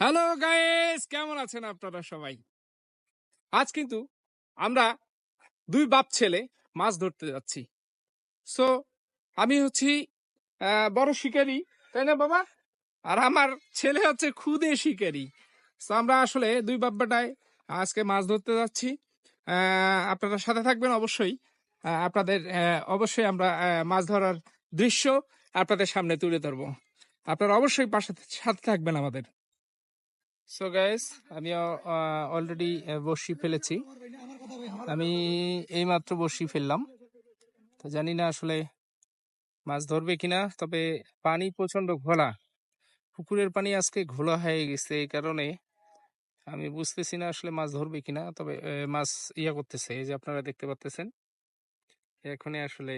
Hello guys, কেমন আছেন আপনারা সবাই? আজ কিন্তু আমরা দুই বাপ ছেলে মাছ ধরতে যাচ্ছি। সো আমি হচ্ছি বড় শিকারী, তাই না বাবা? আর আমার ছেলে হচ্ছে খুদে শিকারী। সো আমরা আসলে দুই বাপ বেটায় আজকে মাছ ধরতে যাচ্ছি। আপনারা সাথে থাকবেন অবশ্যই। আপনাদের অবশ্যই আমরা মাছ ধরার দৃশ্য আপনাদের সামনে তুলে ধরবো। আপনারা অবশ্যই সাথে থাকবেন আমাদের। সো গাইস, আমি অলরেডি বড়শি ফেলেছি। আমি এইমাত্র বড়শি ফেললাম। তো জানি না আসলে মাছ ধরবে কিনা, তবে পানি প্রচন্ড ঘোলা। পুকুরের পানি আজকে ঘোলা হয়ে গেছে, এই কারণে আমি বুঝতেছি না আসলে মাছ ধরবে কিনা। তবে মাছ করতেছে, এই যে আপনারা দেখতে পাচ্তেছেন। এখনই আসলে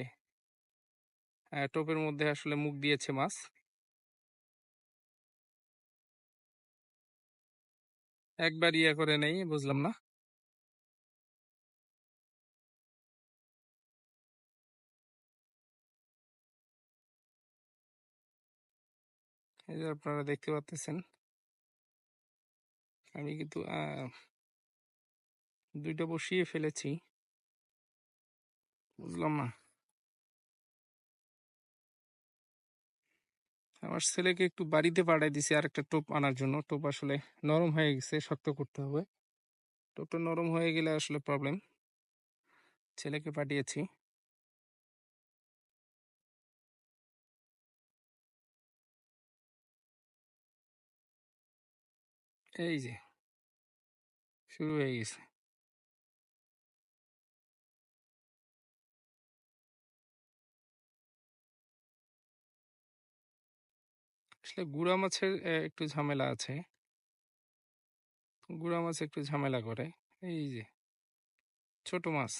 টোপের মধ্যে আসলে মুখ দিয়েছে মাছ। একবার করে নেই, বুঝলাম না। এই যে আপনারা দেখতে পাচ্তেছেন, আমি কিন্তু দুইটা বসিয়ে ফেলেছি, বুঝলাম না। আমার ছেলেকে একটু বাড়িতে পাঠাই দিছি আর একটা টোপ আনার জন্য। টোপ আসলে নরম হয়ে গেছে, শক্ত করতে হবে। টোপটা নরম হয়ে গেলে আসলে প্রবলেম। ছেলেকে পাঠিয়েছি। এই যে শুরু হয়ে গেছে। আসলে গুড়া মাছের একটু ঝামেলা আছে। গুড়া মাছ একটু ঝামেলা করে। এই যে ছোট মাছ।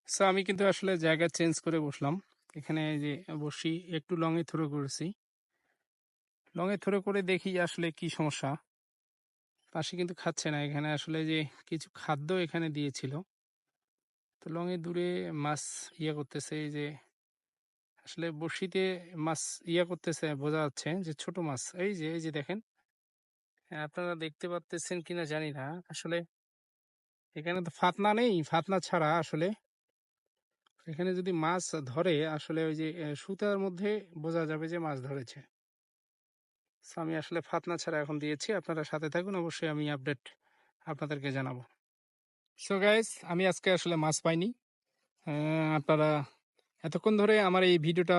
সো আমি কিন্তু আসলে জায়গা চেঞ্জ করে বসলাম। এখানে এই যে বসি একটু লঙে থ্রো করেছি। লঙে থ্রো করে দেখি আসলে কি সমস্যা। পাশে কিন্তু খাচ্ছে না। এখানে আসলে যে কিছু খাদ্য এখানে দিয়েছিল, তো লঙে দূরে মাছ করতেছে। এই যে আসলে বড়শিতে মাছ করতেছে, বোঝা যাচ্ছে যে ছোট মাছ। এই যে দেখেন, আপনারা দেখতে পাচ্তেছেন কিনা জানি না। আসলে এখানে তো ফাতনা নেই, ফাতনা ছাড়া আসলে এখানে যদি মাছ ধরে আসলে ওই যে সুতার মধ্যে বোঝা যাবে যে মাছ ধরেছে। So আমি আসলে ফাতনা ছাড়া এখন দিয়েছি। আপনারা সাথে থাকুন, অবশ্যই আমি আপডেট আপনাদেরকে জানাবো। সো গাইস, আমি আজকে আসলে মাছ পাইনি। আপনারা এতক্ষণ ধরে আমার এই ভিডিওটা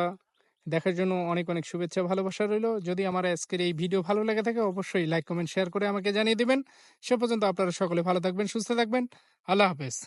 দেখার জন্য অনেক অনেক শুভেচ্ছা, ভালোবাসা রইলো। যদি আমার আজকের এই ভিডিও ভালো লেগে থাকে, অবশ্যই লাইক, কমেন্ট, শেয়ার করে আমাকে জানিয়ে দিবেন। সে পর্যন্ত আপনারা সকলে ভালো থাকবেন, সুস্থ থাকবেন। আল্লাহ হাফেজ।